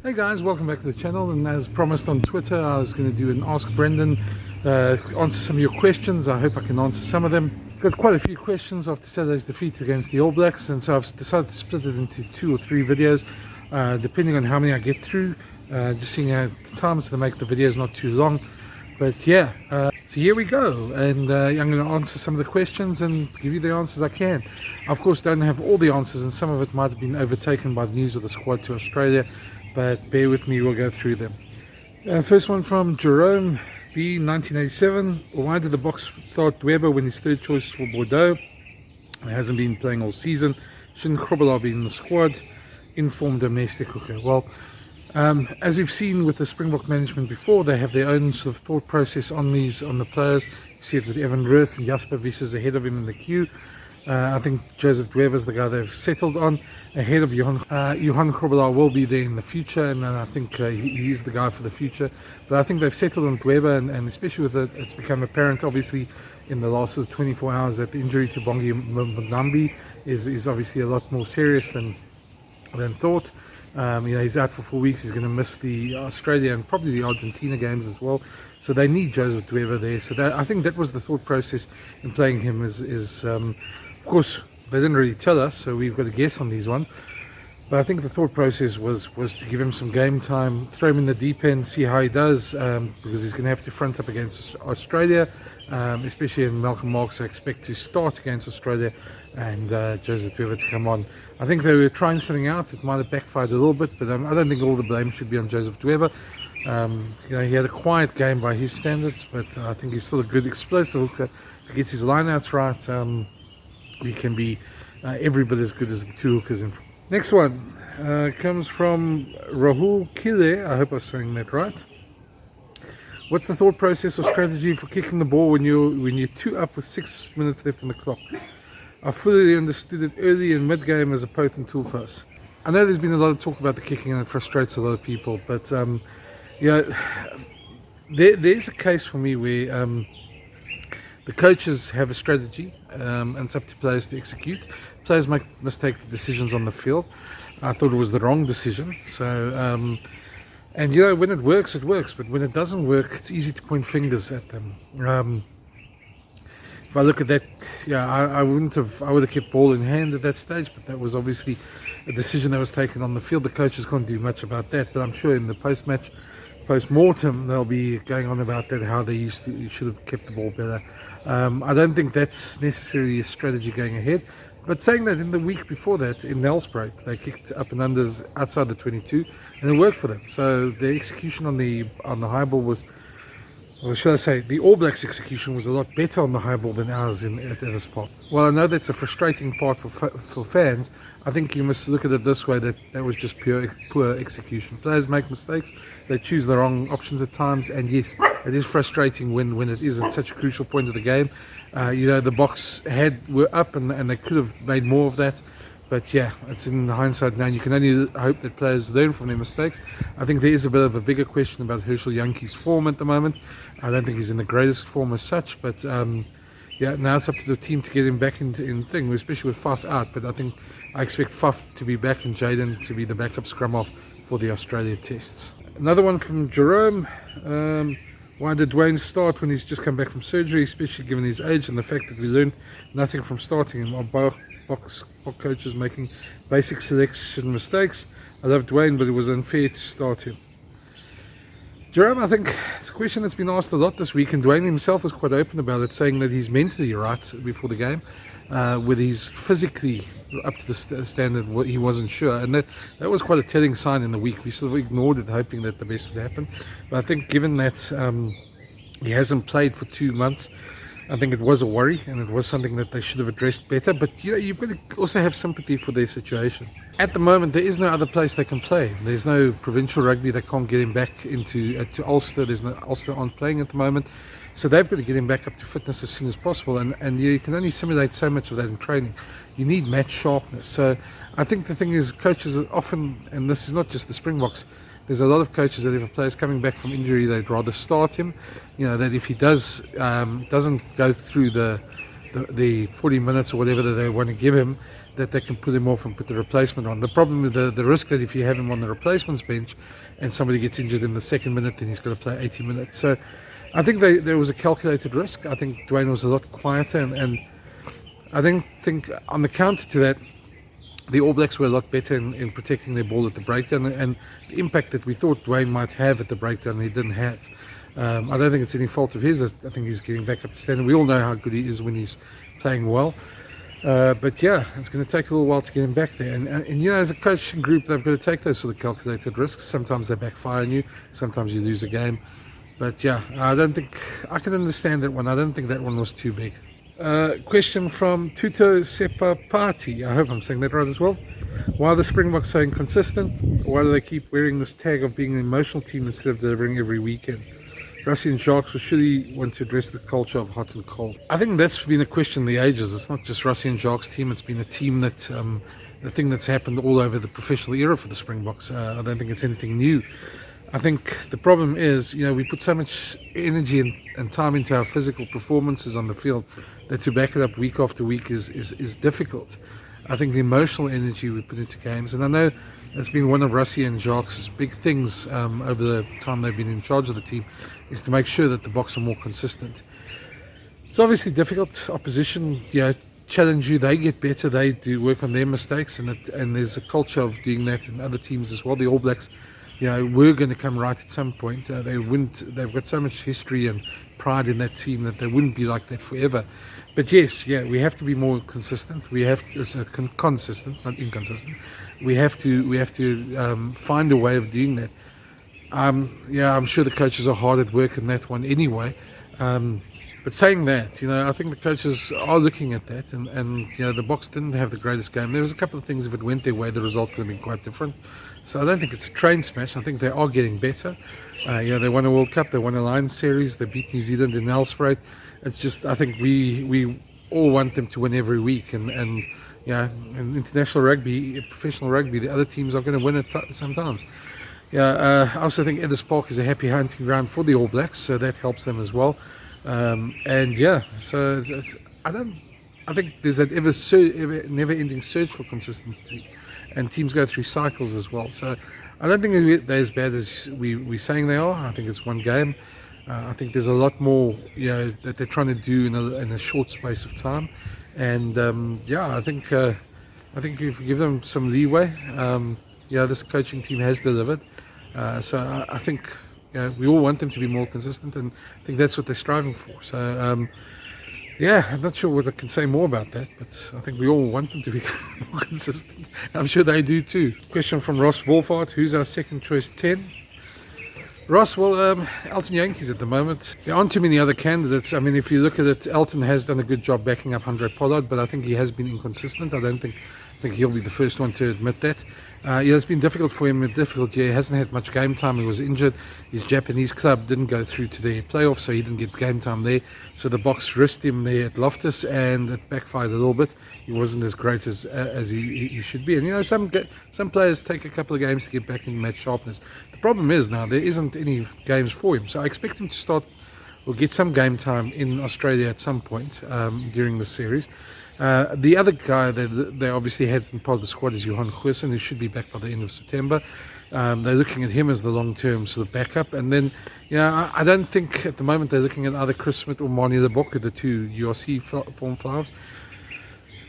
Hey guys, welcome back to the channel, and as promised on Twitter I was going to do an Ask Brendan, answer some of your questions. I hope I can answer some of them. Got quite a few questions after Saturday's defeat against the All Blacks, and so I've decided to split it into 2 or 3 videos depending on how many I get through, just seeing how times to make the videos not too long. But yeah, so here we go, and I'm going to answer some of the questions and give you the answers I can. I, of course, don't have all the answers, and some of it might have been overtaken by the news of the squad to Australia, but bear with me, we'll go through them. First one from Jerome B, 1987. Why did the Boks start Weber when he's third choice for Bordeaux? He hasn't been playing all season. Shouldn't Krobela be in the squad? Informed domestic hooker. Well, as we've seen with the Springbok management before, they have their own sort of thought process on the players. You see it with Evan Roos and Jasper Wiese ahead of him in the queue. I think Joseph Dweber's the guy they've settled on ahead of Johan Krobela. Will be there in the future, and I think he is the guy for the future. But I think they've settled on Dweber, and especially with it's become apparent obviously in the last sort of 24 hours that the injury to Bongi Mbambi is obviously a lot more serious than thought. He's out for 4 weeks. He's going to miss the Australia and probably the Argentina games as well. So they need Joseph Dweber there. So I think that was the thought process in playing him. Of course, they didn't really tell us, so we've got to guess on these ones. But I think the thought process was to give him some game time, throw him in the deep end, see how he does, because he's going to have to front up against Australia, especially in Malcolm Marx. I expect to start against Australia and Joseph Dweber to come on. I think they were trying something out. It might have backfired a little bit, but I don't think all the blame should be on Joseph Dweber. He had a quiet game by his standards, but I think he's still a good explosive hooker. If he gets his lineouts right, he can be every bit as good as the 2 hookers in front. Next one comes from Rahul Kile. I hope I'm saying that right. What's the thought process or strategy for kicking the ball when you're 2 up with 6 minutes left on the clock? I fully understood it early and mid-game as a potent tool for us. I know there's been a lot of talk about the kicking and it frustrates a lot of people, but there's a case for me where the coaches have a strategy, and it's up to players to execute. Players make mistake decisions on the field. I thought it was the wrong decision. So, and when it works, but when it doesn't work, it's easy to point fingers at them. If I look at that, I would have kept ball in hand at that stage, but that was obviously a decision that was taken on the field. The coaches can't do much about that, but I'm sure in the post-mortem, they'll be going on about that, how they should have kept the ball better. I don't think that's necessarily a strategy going ahead. But saying that, in the week before that, in Nelspruit, they kicked up and unders outside the 22, and it worked for them. So the execution on the high ball was, or should I say, the All Blacks execution was a lot better on the high ball than ours at this part. Well, I know that's a frustrating part for fans. I think you must look at it this way, that was just poor execution. Players make mistakes, they choose the wrong options at times, and yes, it is frustrating when it is at such a crucial point of the game. The Boks were up and they could have made more of that. But yeah, it's in hindsight now. You can only hope that players learn from their mistakes. I think there is a bit of a bigger question about Herschel Jantjies' form at the moment. I don't think he's in the greatest form as such, but now it's up to the team to get him back in thing, especially with Faf out. But I expect Faf to be back and Jaden to be the backup scrum off for the Australia tests. Another one from Jerome. Why did Wayne start when he's just come back from surgery, especially given his age and the fact that we learned nothing from starting him? Our Boks coaches making basic selection mistakes. I loved Wayne, but it was unfair to start him. Jerome, I think it's a question that's been asked a lot this week, and Dwayne himself was quite open about it, saying that he's mentally right before the game, whether he's physically up to the standard, he wasn't sure, and that was quite a telling sign in the week. We sort of ignored it, hoping that the best would happen. But I think given that he hasn't played for 2 months, I think it was a worry, and it was something that they should have addressed better. But you've got to also have sympathy for their situation. At the moment, there is no other place they can play. There's no provincial rugby. They can't get him back to Ulster. Ulster aren't playing at the moment, so they've got to get him back up to fitness as soon as possible. And you can only simulate so much of that in training. You need match sharpness. So I think the thing is, coaches are often, and this is not just the Springboks, there's a lot of coaches that if a player's coming back from injury, they'd rather start him. That if he doesn't go through the 40 minutes or whatever that they want to give him, that they can put him off and put the replacement on. The problem with the risk that if you have him on the replacements bench and somebody gets injured in the second minute, then he's got to play 80 minutes. So I think there was a calculated risk. I think Dwayne was a lot quieter, and I think on the counter to that, the All Blacks were a lot better in protecting their ball at the breakdown, and the impact that we thought Dwayne might have at the breakdown, he didn't have. I don't think it's any fault of his. I think he's getting back up to standard. We all know how good he is when he's playing well. But yeah, it's going to take a little while to get him back there. And you know, as a coaching group, they've got to take those sort of calculated risks. Sometimes they backfire on you. Sometimes you lose a game. But yeah, I don't think I can understand that one. I don't think that one was too big. Question from Tuto Sepapati. I hope I'm saying that right as well. Why are the Springboks so inconsistent? Why do they keep wearing this tag of being an emotional team instead of delivering every weekend? Rusty and Jacques will surely want to address the culture of hot and cold. I think that's been a question of the ages. It's not just Rusty and Jacques' team. It's been a team that the thing that's happened all over the professional era for the Springboks. I don't think it's anything new. I think the problem is, you know, we put so much energy and time into our physical performances on the field that to back it up week after week is difficult. I think the emotional energy we put into games, and I know it's been one of Rusty and Jacques' big things over the time they've been in charge of the team, is to make sure that the Boks are more consistent. It's obviously difficult. Opposition, you know, challenge you, they get better, they do work on their mistakes, and there's a culture of doing that in other teams as well. The All Blacks, you know, we're going to come right at some point. They've got so much history and pride in that team that they wouldn't be like that forever. But yes, yeah, we have to be more consistent. We have to, consistent, not inconsistent. We have to find a way of doing that. Yeah, I'm sure the coaches are hard at work in that one anyway. But saying that, you know, I think the coaches are looking at that, and you know, the Boks didn't have the greatest game. There was a couple of things, if it went their way, the result could have been quite different. So I don't think it's a train smash. I think they are getting better. You know, they won a World Cup, they won a Lions series, they beat New Zealand in Elric. It's just, I think we all want them to win every week, and you know, in international rugby, professional rugby, the other teams are going to win it sometimes. Yeah, I also think Ellis Park is a happy hunting ground for the All Blacks, so that helps them as well. And yeah, so I think there's that ever never-ending search for consistency, and teams go through cycles as well. So I don't think they're as bad as we're saying they are. I think it's one game. I think there's a lot more, you know, that they're trying to do in a short space of time, and yeah, I think if you give them some leeway, yeah, this coaching team has delivered. So I think, you know, we all want them to be more consistent, and I think that's what they're striving for. So yeah, I'm not sure what I can say more about that, but I think we all want them to be more consistent. I'm sure they do too. Question from Ross Wolfhard: who's our second choice 10? Ross, well, Elton Yankees at the moment. There aren't too many other candidates. I mean, if you look at it, Elton has done a good job backing up Andre Pollard, but I think he has been inconsistent. I think he'll be the first one to admit that. Yeah, it's been difficult for him, a difficult year. He hasn't had much game time. He was injured. His Japanese club didn't go through to the playoffs, so he didn't get game time there. So the Boks risked him there at Loftus, and it backfired a little bit. He wasn't as great as he should be. And you know, some players take a couple of games to get back in match sharpness. The problem is now there isn't any games for him, so I expect him to start or get some game time in Australia at some point during the series. The other guy they obviously had in part of the squad is Johan Goosen, who should be back by the end of September. They're looking at him as the long-term sort of backup. And then, you know, I don't think at the moment they're looking at either Chris Smith or Mani Leboka, the two URC form halves.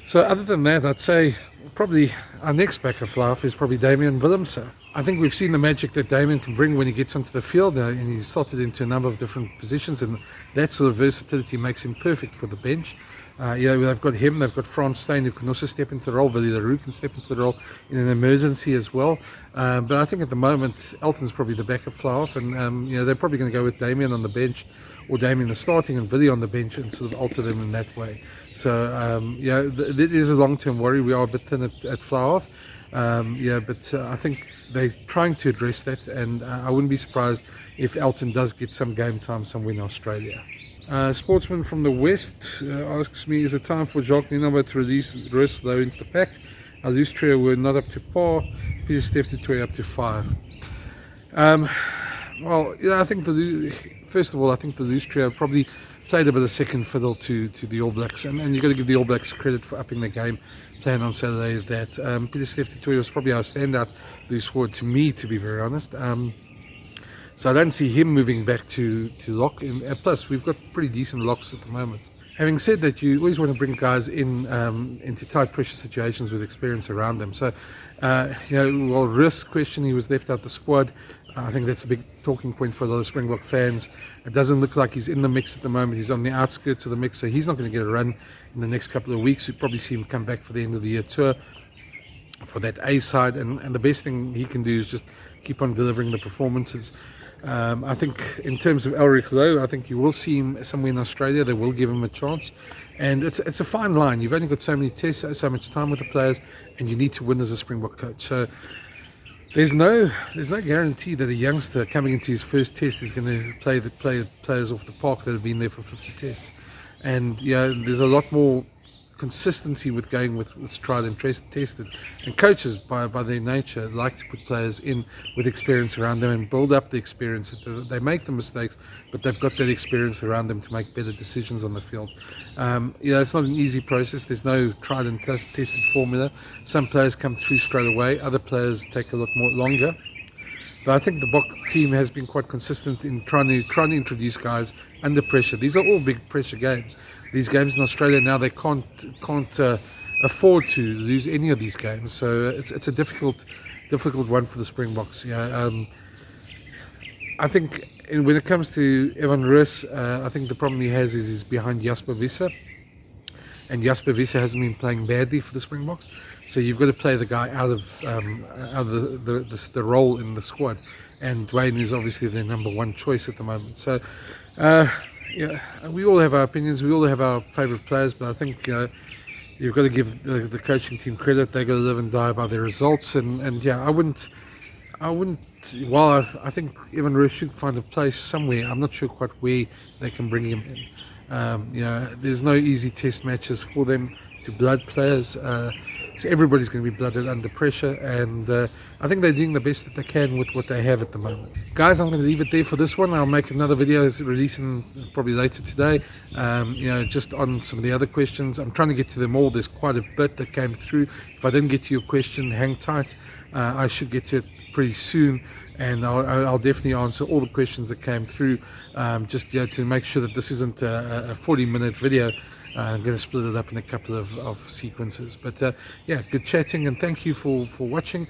So other than that, I'd say probably our next backup half is probably Damian Willemse. I think we've seen the magic that Damian can bring when he gets onto the field, and he's slotted into a number of different positions, and that sort of versatility makes him perfect for the bench. You know, they've got him, they've got Frans Steyn, who can also step into the role. Willie LaRue can step into the role in an emergency as well. But I think at the moment, Elton's probably the backup fly-off, and you know, they're probably going to go with Damian on the bench, or Damian the starting and Willie on the bench, and sort of alter them in that way. So yeah, it is a long-term worry. We are a bit thin at fly-off. Yeah, but I think they're trying to address that, and I wouldn't be surprised if Elton does get some game time somewhere in Australia. Sportsman from the West asks me, is it time for Jacques Nienaber to release the rest low into the pack? Our loose trio were not up to par. Peter Steph did 20 up to 5. Well, yeah, I think first of all, I think the loose trio probably played a bit of second fiddle to the All Blacks, and you've got to give the All Blacks credit for upping their game plan on Saturday. That Peter Steph was probably our standout loose forward to me, to be very honest. So I don't see him moving back to lock. And plus, we've got pretty decent locks at the moment. Having said that, you always want to bring guys in into tight pressure situations with experience around them. So, while Riss question, he was left out the squad. I think that's a big talking point for a lot of Springbok fans. It doesn't look like he's in the mix at the moment. He's on the outskirts of the mix, so he's not going to get a run in the next couple of weeks. We'll probably see him come back for the end of the year tour for that A side, and the best thing he can do is just keep on delivering the performances. I think in terms of Elric, though, I think you will see him somewhere in Australia. They will give him a chance, and it's a fine line. You've only got so many tests, so much time with the players, and you need to win as a Springbok coach. So there's no guarantee that a youngster coming into his first test is going to play the players off the park that have been there for 50 tests. And there's a lot more consistency with going with tried and tested, and coaches by their nature like to put players in with experience around them and build up the experience. They make the mistakes, but they've got that experience around them to make better decisions on the field. It's not an easy process. There's no tried and tested formula. Some players come through straight away, other players take a lot more longer. But I think the Boks team has been quite consistent in trying to introduce guys under pressure. These are all big pressure games. These games in Australia now, they can't afford to lose any of these games. So it's a difficult one for the Springboks. I think when it comes to Evan Riss, I think the problem he has is he's behind Jasper Visser. And Jasper Visser hasn't been playing badly for the Springboks, so you've got to play the guy out of the role in the squad. And Wayne is obviously their number one choice at the moment. So, we all have our opinions, we all have our favourite players, but I think you've got to give the coaching team credit. They've got to live and die by their results. And I wouldn't. While I think Evan Riss should find a place somewhere, I'm not sure quite where they can bring him in. There's no easy test matches for them to blood players, so everybody's going to be blooded under pressure, and I think they're doing the best that they can with what they have at the moment. Guys, I'm going to leave it there for this one. I'll make another video releasing probably later today, just on some of the other questions. I'm trying to get to them all. There's quite a bit that came through. If I didn't get to your question, hang tight. I should get to it pretty soon, and I'll definitely answer all the questions that came through, just to make sure that this isn't a 40-minute video. I'm going to split it up in a couple of sequences, but good chatting, and thank you for watching.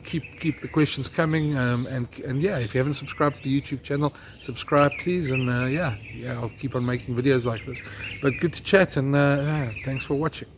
Keep the questions coming, and if you haven't subscribed to the YouTube channel, subscribe please, and I'll keep on making videos like this. But good to chat, and thanks for watching.